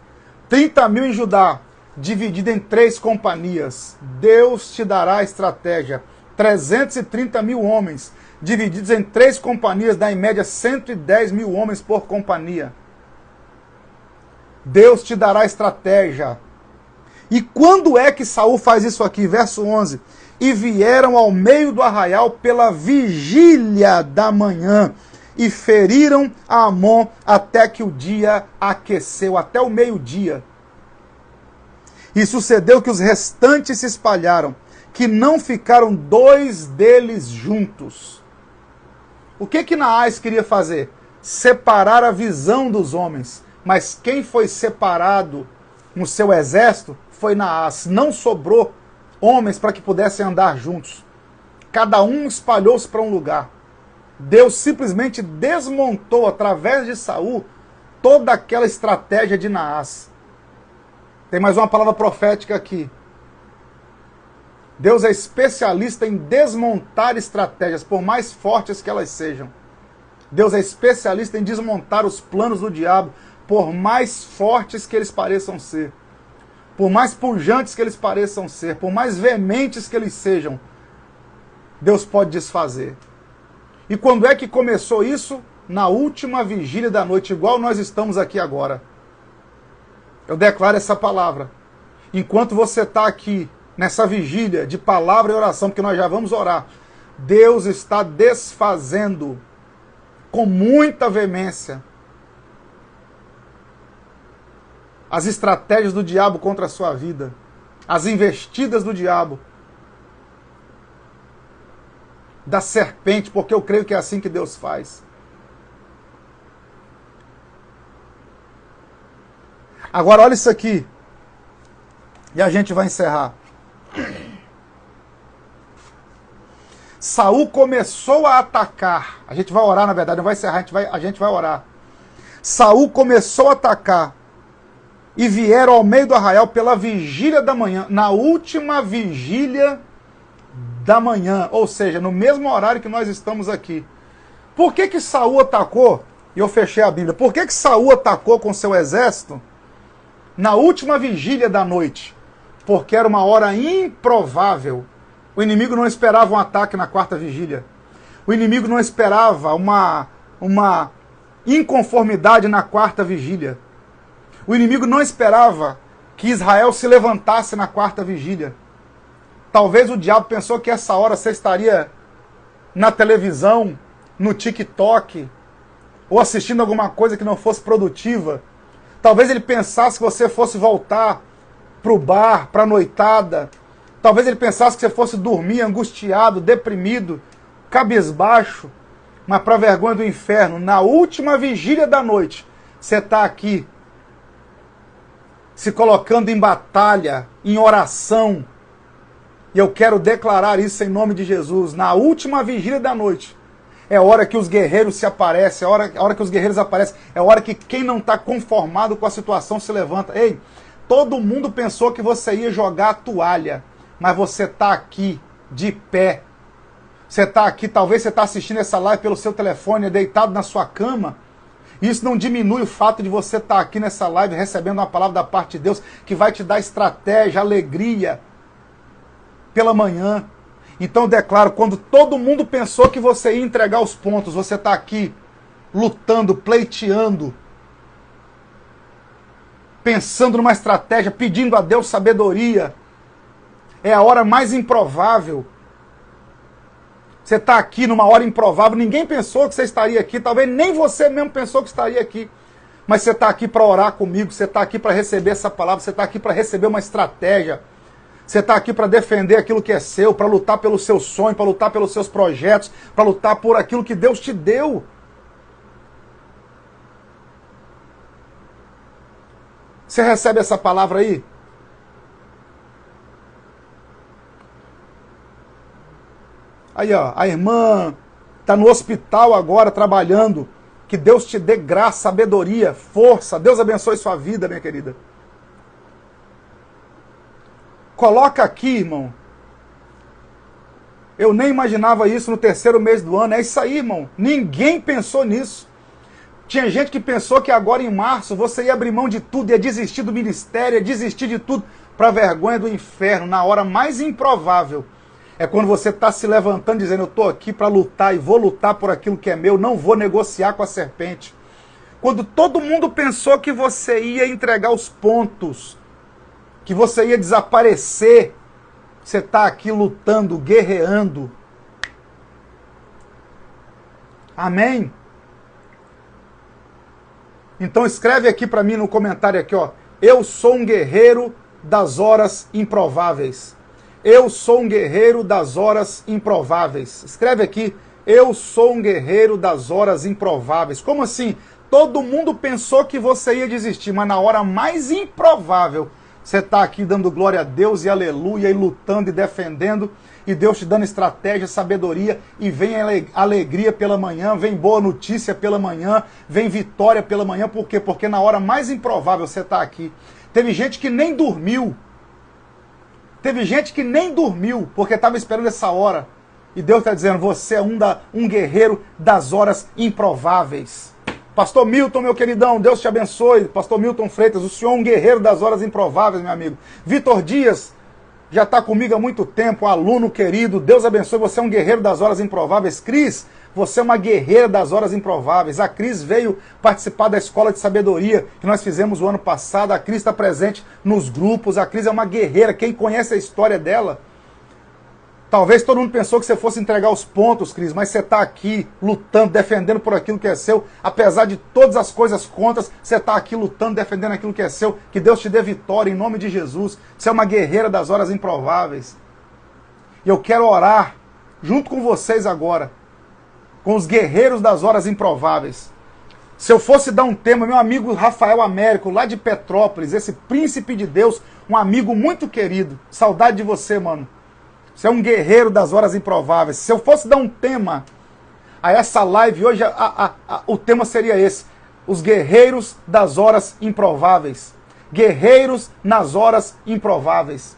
30 mil em Judá, dividido em 3 companhias. Deus te dará a estratégia. 330 mil homens, divididos em 3 companhias, dá em média 110 mil homens por companhia. Deus te dará a estratégia. E quando é que Saul faz isso aqui? Verso 11. E vieram ao meio do arraial pela vigília da manhã, e feriram a Amon até que o dia aqueceu, até o meio-dia. E sucedeu que os restantes se espalharam, que não ficaram 2 deles juntos. O que Naás queria fazer? Separar a visão dos homens. Mas quem foi separado no seu exército foi Naás. Não sobrou homens para que pudessem andar juntos. Cada um espalhou-se para um lugar. Deus simplesmente desmontou, através de Saul, toda aquela estratégia de Naás. Tem mais uma palavra profética aqui. Deus é especialista em desmontar estratégias, por mais fortes que elas sejam. Deus é especialista em desmontar os planos do diabo, por mais fortes que eles pareçam ser. Por mais pujantes que eles pareçam ser, por mais veementes que eles sejam, Deus pode desfazer. E quando é que começou isso? Na última vigília da noite, igual nós estamos aqui agora. Eu declaro essa palavra. Enquanto você está aqui, nessa vigília de palavra e oração, porque nós já vamos orar, Deus está desfazendo com muita veemência as estratégias do diabo contra a sua vida, as investidas do diabo, da serpente, porque eu creio que é assim que Deus faz. Agora olha isso aqui, e a gente vai encerrar. Saul começou a atacar. A gente vai orar, na verdade, não vai encerrar, a gente vai orar. Saul começou a atacar. E vieram ao meio do arraial pela vigília da manhã, na última vigília da manhã, ou seja, no mesmo horário que nós estamos aqui. Por que Saul atacou? E eu fechei a Bíblia. Por que Saul atacou com seu exército na última vigília da noite? Porque era uma hora improvável. O inimigo não esperava um ataque na 4ª vigília. O inimigo não esperava uma inconformidade na 4ª vigília. O inimigo não esperava que Israel se levantasse na 4ª vigília. Talvez o diabo pensou que essa hora você estaria na televisão, no TikTok, ou assistindo alguma coisa que não fosse produtiva. Talvez ele pensasse que você fosse voltar para o bar, para a noitada. Talvez ele pensasse que você fosse dormir angustiado, deprimido, cabisbaixo. Mas para a vergonha do inferno, na última vigília da noite, você está aqui, se colocando em batalha, em oração. E eu quero declarar isso em nome de Jesus. Na última vigília da noite, é a hora que os guerreiros se aparecem, é a hora que os guerreiros aparecem, é a hora que quem não está conformado com a situação se levanta. Ei, todo mundo pensou que você ia jogar a toalha, mas você está aqui, de pé. Você está aqui, talvez você está assistindo essa live pelo seu telefone, deitado na sua cama. Isso não diminui o fato de você estar aqui nessa live recebendo uma palavra da parte de Deus que vai te dar estratégia, alegria pela manhã. Então eu declaro, quando todo mundo pensou que você ia entregar os pontos, você está aqui lutando, pleiteando, pensando numa estratégia, pedindo a Deus sabedoria. É a hora mais improvável. Você está aqui numa hora improvável, ninguém pensou que você estaria aqui, talvez nem você mesmo pensou que estaria aqui. Mas você está aqui para orar comigo, você está aqui para receber essa palavra, você está aqui para receber uma estratégia. Você está aqui para defender aquilo que é seu, para lutar pelo seu sonho, para lutar pelos seus projetos, para lutar por aquilo que Deus te deu. Você recebe essa palavra aí? Aí, ó, a irmã está no hospital agora, trabalhando. Que Deus te dê graça, sabedoria, força. Deus abençoe sua vida, minha querida. Coloca aqui, irmão. Eu nem imaginava isso no 3º mês do ano. É isso aí, irmão. Ninguém pensou nisso. Tinha gente que pensou que agora em março você ia abrir mão de tudo, ia desistir do ministério, ia desistir de tudo para a vergonha do inferno, na hora mais improvável. É quando você está se levantando dizendo, eu estou aqui para lutar e vou lutar por aquilo que é meu, não vou negociar com a serpente. Quando todo mundo pensou que você ia entregar os pontos, que você ia desaparecer, você está aqui lutando, guerreando. Amém? Então escreve aqui para mim no comentário aqui, ó. Eu sou um guerreiro das horas improváveis. Eu sou um guerreiro das horas improváveis. Escreve aqui, eu sou um guerreiro das horas improváveis. Como assim? Todo mundo pensou que você ia desistir, mas na hora mais improvável, você está aqui dando glória a Deus e aleluia, e lutando e defendendo, e Deus te dando estratégia, sabedoria, e vem alegria pela manhã, vem boa notícia pela manhã, vem vitória pela manhã. Por quê? Porque na hora mais improvável você está aqui. Teve gente que nem dormiu. Teve gente que nem dormiu, porque estava esperando essa hora. E Deus está dizendo, você é um guerreiro das horas improváveis. Pastor Milton, meu queridão, Deus te abençoe. Pastor Milton Freitas, o senhor é um guerreiro das horas improváveis, meu amigo. Vitor Dias, já está comigo há muito tempo, aluno querido. Deus abençoe, você é um guerreiro das horas improváveis. Cris, você é uma guerreira das horas improváveis. A Cris veio participar da Escola de Sabedoria que nós fizemos o ano passado. A Cris está presente nos grupos. A Cris é uma guerreira. Quem conhece a história dela? Talvez todo mundo pensou que você fosse entregar os pontos, Cris, mas você está aqui lutando, defendendo por aquilo que é seu. Apesar de todas as coisas contra, você está aqui lutando, defendendo aquilo que é seu. Que Deus te dê vitória em nome de Jesus. Você é uma guerreira das horas improváveis. E eu quero orar junto com vocês agora, com os guerreiros das horas improváveis. Se eu fosse dar um tema, meu amigo Rafael Américo, lá de Petrópolis, esse príncipe de Deus, um amigo muito querido, saudade de você, mano. Você é um guerreiro das horas improváveis. Se eu fosse dar um tema a essa live hoje, o tema seria esse: os guerreiros das horas improváveis. Guerreiros nas horas improváveis.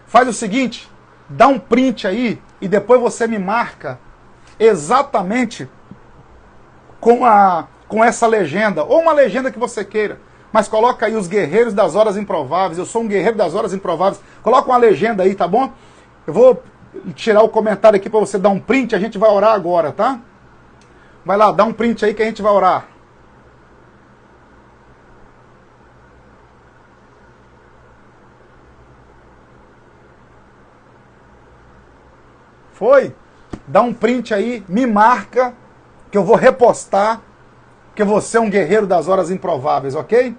Faz o seguinte, dá um print aí e depois você me marca exatamente com essa legenda, ou uma legenda que você queira, mas coloca aí os guerreiros das horas improváveis. Eu sou um guerreiro das horas improváveis. Coloca uma legenda aí, tá bom? Eu vou tirar o comentário aqui para você dar um print, a gente vai orar agora, tá? Vai lá, dá um print aí que a gente vai orar. Foi? Dá um print aí, me marca, que eu vou repostar, que você é um guerreiro das horas improváveis, ok?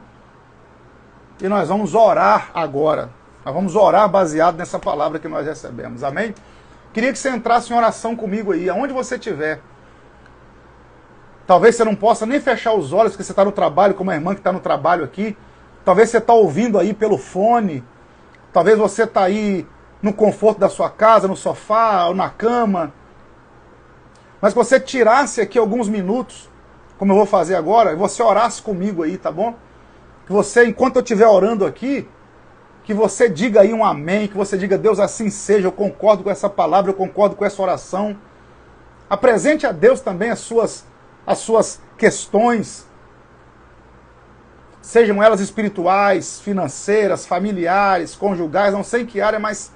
E nós vamos orar agora. Nós vamos orar baseado nessa palavra que nós recebemos, amém? Queria que você entrasse em oração comigo aí, aonde você estiver. Talvez você não possa nem fechar os olhos, porque você está no trabalho, como a irmã que está no trabalho aqui. Talvez você está ouvindo aí pelo fone. Talvez você está aí no conforto da sua casa, no sofá ou na cama. Mas que você tirasse aqui alguns minutos, como eu vou fazer agora, e você orasse comigo aí, tá bom? Que você, enquanto eu estiver orando aqui, que você diga aí um amém, que você diga, Deus, assim seja, eu concordo com essa palavra, eu concordo com essa oração. Apresente a Deus também as suas questões, sejam elas espirituais, financeiras, familiares, conjugais, não sei em que área, mas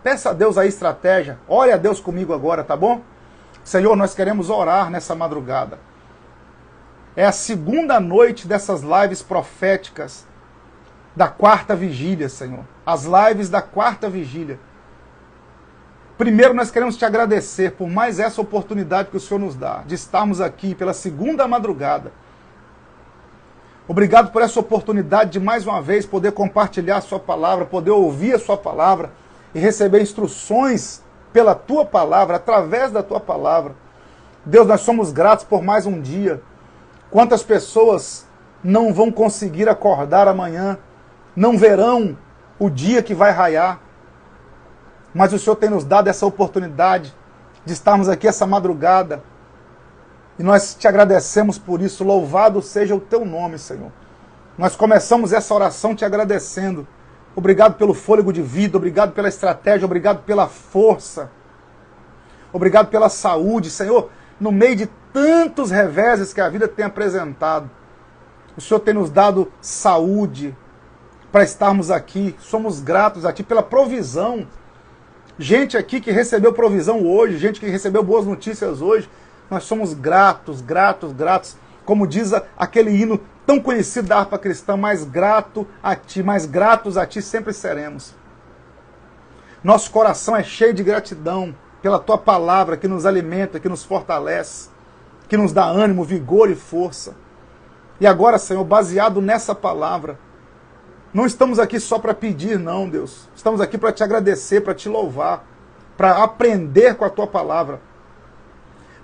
peça a Deus a estratégia. Ore a Deus comigo agora, tá bom? Senhor, nós queremos orar nessa madrugada. É a segunda noite dessas lives proféticas da quarta vigília, Senhor. As lives da quarta vigília. Primeiro, nós queremos te agradecer por mais essa oportunidade que o Senhor nos dá, de estarmos aqui pela segunda madrugada. Obrigado por essa oportunidade de mais uma vez poder compartilhar a sua palavra, poder ouvir a sua palavra e receber instruções pela tua palavra, através da tua palavra. Deus, nós somos gratos por mais um dia. Quantas pessoas não vão conseguir acordar amanhã, não verão o dia que vai raiar, mas o Senhor tem nos dado essa oportunidade de estarmos aqui essa madrugada, e nós te agradecemos por isso. Louvado seja o teu nome, Senhor. Nós começamos essa oração te agradecendo. Obrigado pelo fôlego de vida, obrigado pela estratégia, obrigado pela força, obrigado pela saúde, Senhor. No meio de tantos reveses que a vida tem apresentado, o Senhor tem nos dado saúde para estarmos aqui. Somos gratos a Ti pela provisão. Gente aqui que recebeu provisão hoje, gente que recebeu boas notícias hoje, nós somos gratos, gratos, gratos. Como diz aquele hino tão conhecido da harpa cristã, mais grato a Ti, mais gratos a Ti sempre seremos. Nosso coração é cheio de gratidão pela Tua palavra que nos alimenta, que nos fortalece, que nos dá ânimo, vigor e força. E agora, Senhor, baseado nessa palavra, não estamos aqui só para pedir, não, Deus. Estamos aqui para Te agradecer, para Te louvar, para aprender com a Tua palavra.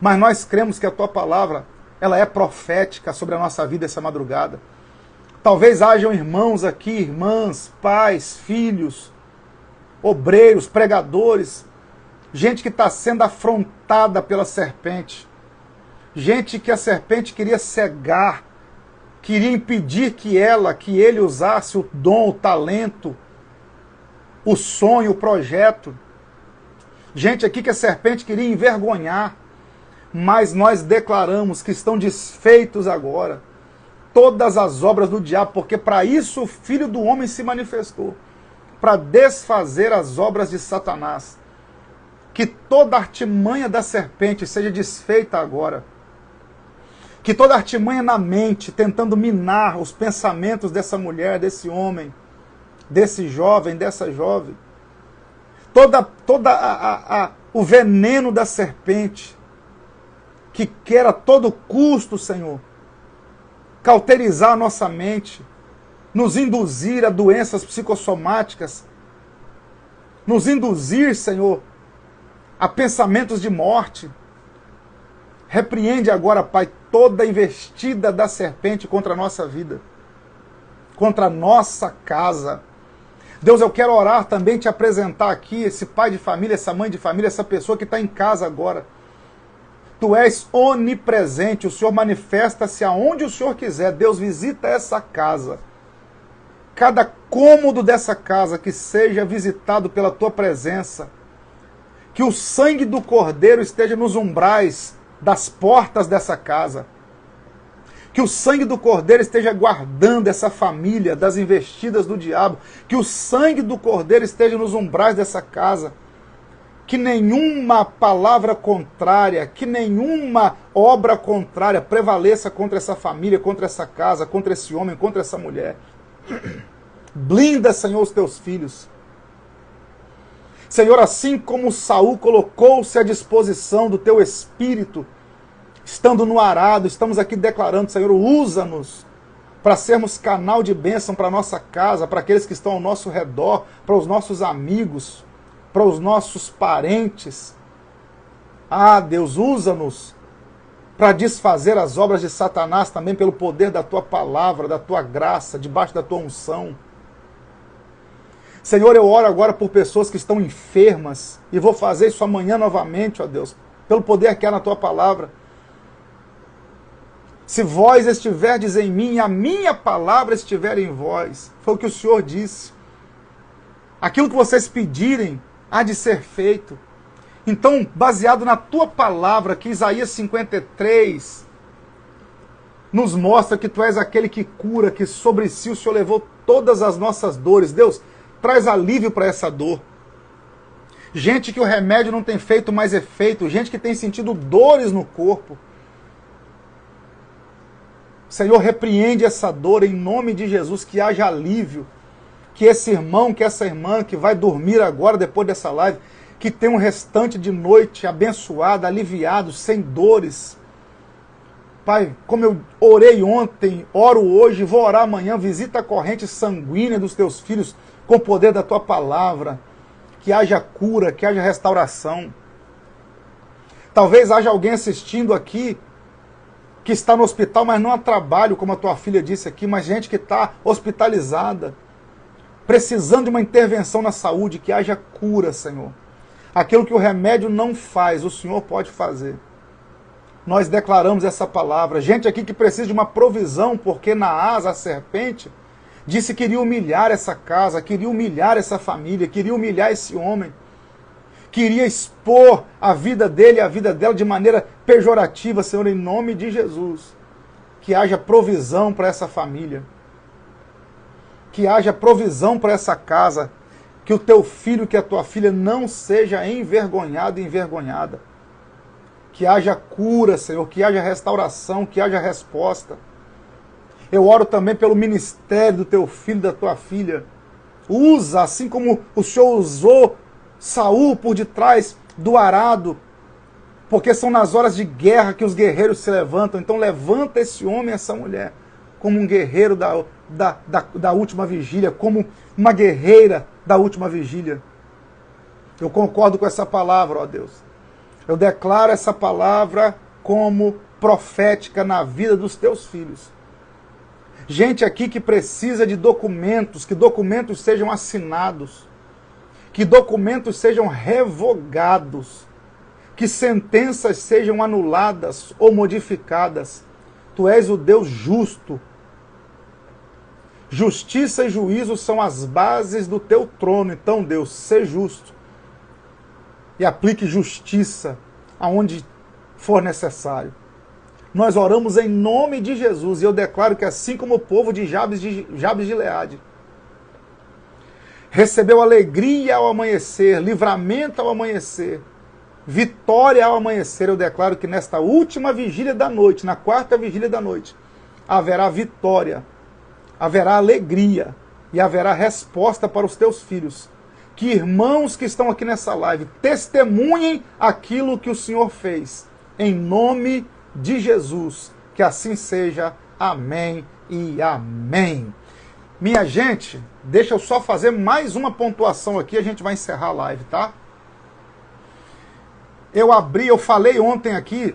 Mas nós cremos que a Tua palavra, ela é profética sobre a nossa vida essa madrugada. Talvez hajam irmãos aqui, irmãs, pais, filhos, obreiros, pregadores, gente que está sendo afrontada pela serpente, gente que a serpente queria cegar, queria impedir que ele usasse o dom, o talento, o sonho, o projeto. Gente aqui que a serpente queria envergonhar, mas nós declaramos que estão desfeitos agora todas as obras do diabo, porque para isso o Filho do Homem se manifestou, para desfazer as obras de Satanás. Que toda artimanha da serpente seja desfeita agora. Que toda artimanha na mente, tentando minar os pensamentos dessa mulher, desse homem, desse jovem, dessa jovem. O veneno da serpente, que quer a todo custo, Senhor, cauterizar a nossa mente, nos induzir a doenças psicossomáticas, nos induzir, Senhor, a pensamentos de morte. Repreende agora, Pai, toda a investida da serpente contra a nossa vida, contra a nossa casa. Deus, eu quero orar também, te apresentar aqui esse pai de família, essa mãe de família, essa pessoa que está em casa agora. Tu és onipresente, o Senhor manifesta-se aonde o Senhor quiser. Deus, visita essa casa. Cada cômodo dessa casa que seja visitado pela Tua presença. Que o sangue do Cordeiro esteja nos umbrais das portas dessa casa. Que o sangue do Cordeiro esteja guardando essa família das investidas do diabo. Que o sangue do Cordeiro esteja nos umbrais dessa casa. Que nenhuma palavra contrária, que nenhuma obra contrária prevaleça contra essa família, contra essa casa, contra esse homem, contra essa mulher. Blinda, Senhor, os Teus filhos. Senhor, assim como Saul colocou-se à disposição do Teu Espírito, estando no arado, estamos aqui declarando, Senhor, usa-nos para sermos canal de bênção para a nossa casa, para aqueles que estão ao nosso redor, para os nossos amigos, para os nossos parentes. Ah, Deus, usa-nos para desfazer as obras de Satanás também pelo poder da Tua palavra, da Tua graça, debaixo da Tua unção. Senhor, eu oro agora por pessoas que estão enfermas, e vou fazer isso amanhã novamente, ó Deus, pelo poder que há na Tua palavra. Se vós estiverdes em mim, e a minha palavra estiver em vós, foi o que o Senhor disse. Aquilo que vocês pedirem, há de ser feito. Então, baseado na Tua palavra, que Isaías 53 nos mostra que Tu és aquele que cura, que sobre si o Senhor levou todas as nossas dores. Deus, traz alívio para essa dor. Gente que o remédio não tem feito mais efeito, gente que tem sentido dores no corpo. Senhor, repreende essa dor em nome de Jesus, que haja alívio. Que esse irmão, que essa irmã que vai dormir agora, depois dessa live, que tenha um restante de noite abençoada, aliviado, sem dores. Pai, como eu orei ontem, oro hoje, vou orar amanhã, visita a corrente sanguínea dos teus filhos com o poder da tua palavra. Que haja cura, que haja restauração. Talvez haja alguém assistindo aqui que está no hospital, mas não a trabalho, como a tua filha disse aqui, mas gente que está hospitalizada, precisando de uma intervenção na saúde, que haja cura, Senhor. Aquilo que o remédio não faz, o Senhor pode fazer. Nós declaramos essa palavra. Gente aqui que precisa de uma provisão, porque Naás, a serpente, disse que queria humilhar essa casa, queria humilhar essa família, queria humilhar esse homem. Queria expor a vida dele e a vida dela de maneira pejorativa, Senhor, em nome de Jesus. Que haja provisão para essa família. Que haja provisão para essa casa. Que o teu filho, que a tua filha não seja envergonhado e envergonhada. Que haja cura, Senhor, que haja restauração, que haja resposta. Eu oro também pelo ministério do teu filho e da tua filha. Usa, assim como o Senhor usou Saul por detrás do arado, porque são nas horas de guerra que os guerreiros se levantam. Então levanta esse homem e essa mulher como um guerreiro da última vigília, como uma guerreira da última vigília. Eu concordo com essa palavra, ó Deus. Eu declaro essa palavra como profética na vida dos teus filhos. Gente aqui que precisa de documentos, que documentos sejam assinados, que documentos sejam revogados, que sentenças sejam anuladas ou modificadas. Tu és o Deus justo. Justiça e juízo são as bases do teu trono. Então, Deus, seja justo e aplique justiça aonde for necessário. Nós oramos em nome de Jesus e eu declaro que assim como o povo de Jabes de Gileade recebeu alegria ao amanhecer, livramento ao amanhecer, vitória ao amanhecer, eu declaro que nesta última vigília da noite, na quarta vigília da noite, haverá vitória, haverá alegria e haverá resposta para os teus filhos. Que irmãos que estão aqui nessa live testemunhem aquilo que o Senhor fez. Em nome de Jesus. Que assim seja. Amém e amém. Minha gente, deixa eu só fazer mais uma pontuação aqui, a gente vai encerrar a live, tá? Eu falei ontem aqui,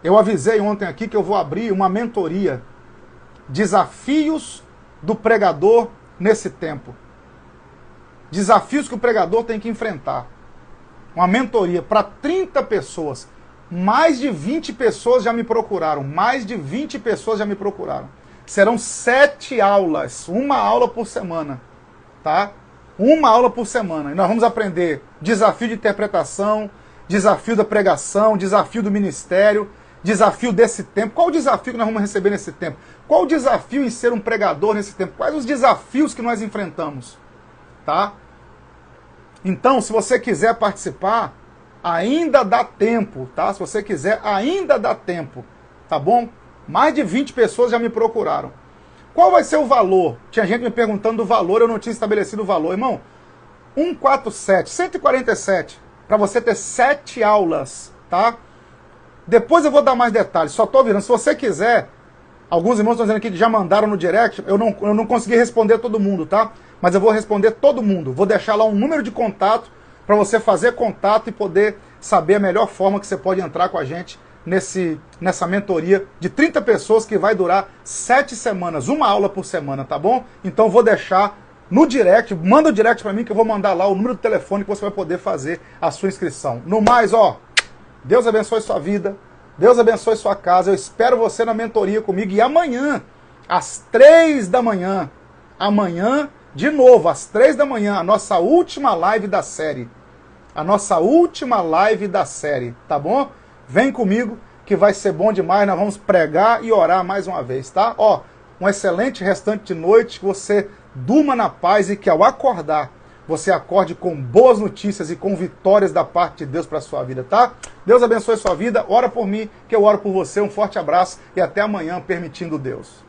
eu avisei ontem aqui que eu vou abrir uma mentoria. Desafios do pregador nesse tempo. Desafios que o pregador tem que enfrentar. Uma mentoria para 30 pessoas. Mais de 20 pessoas já me procuraram. Mais de 20 pessoas já me procuraram. Serão 7 aulas. Uma aula por semana. Tá? Uma aula por semana. E nós vamos aprender desafio de interpretação, desafio da pregação, desafio do ministério, desafio desse tempo. Qual o desafio que nós vamos receber nesse tempo? Qual o desafio em ser um pregador nesse tempo? Quais os desafios que nós enfrentamos? Tá? Então, se você quiser participar, ainda dá tempo, tá? Se você quiser, ainda dá tempo, tá bom? Mais de 20 pessoas já me procuraram. Qual vai ser o valor? Tinha gente me perguntando do valor, eu não tinha estabelecido o valor. Irmão, 147, para você ter 7 aulas, tá? Depois eu vou dar mais detalhes, só tô virando. Se você quiser, alguns irmãos estão dizendo aqui que já mandaram no direct, eu não consegui responder todo mundo, tá? Mas eu vou responder todo mundo. Vou deixar lá um número de contato para você fazer contato e poder saber a melhor forma que você pode entrar com a gente nessa mentoria de 30 pessoas que vai durar 7 semanas, uma aula por semana, tá bom? Então vou deixar no direct, manda o direct para mim que eu vou mandar lá o número do telefone que você vai poder fazer a sua inscrição. No mais, ó, Deus abençoe sua vida, Deus abençoe sua casa, eu espero você na mentoria comigo e amanhã, às 3 da manhã, amanhã, de novo, às 3 da manhã, a nossa última live da série. A nossa última live da série, tá bom? Vem comigo que vai ser bom demais, nós vamos pregar e orar mais uma vez, tá? Ó, um excelente restante de noite, que você durma na paz e que ao acordar, você acorde com boas notícias e com vitórias da parte de Deus para a sua vida, tá? Deus abençoe sua vida, ora por mim, que eu oro por você, um forte abraço e até amanhã, permitindo Deus.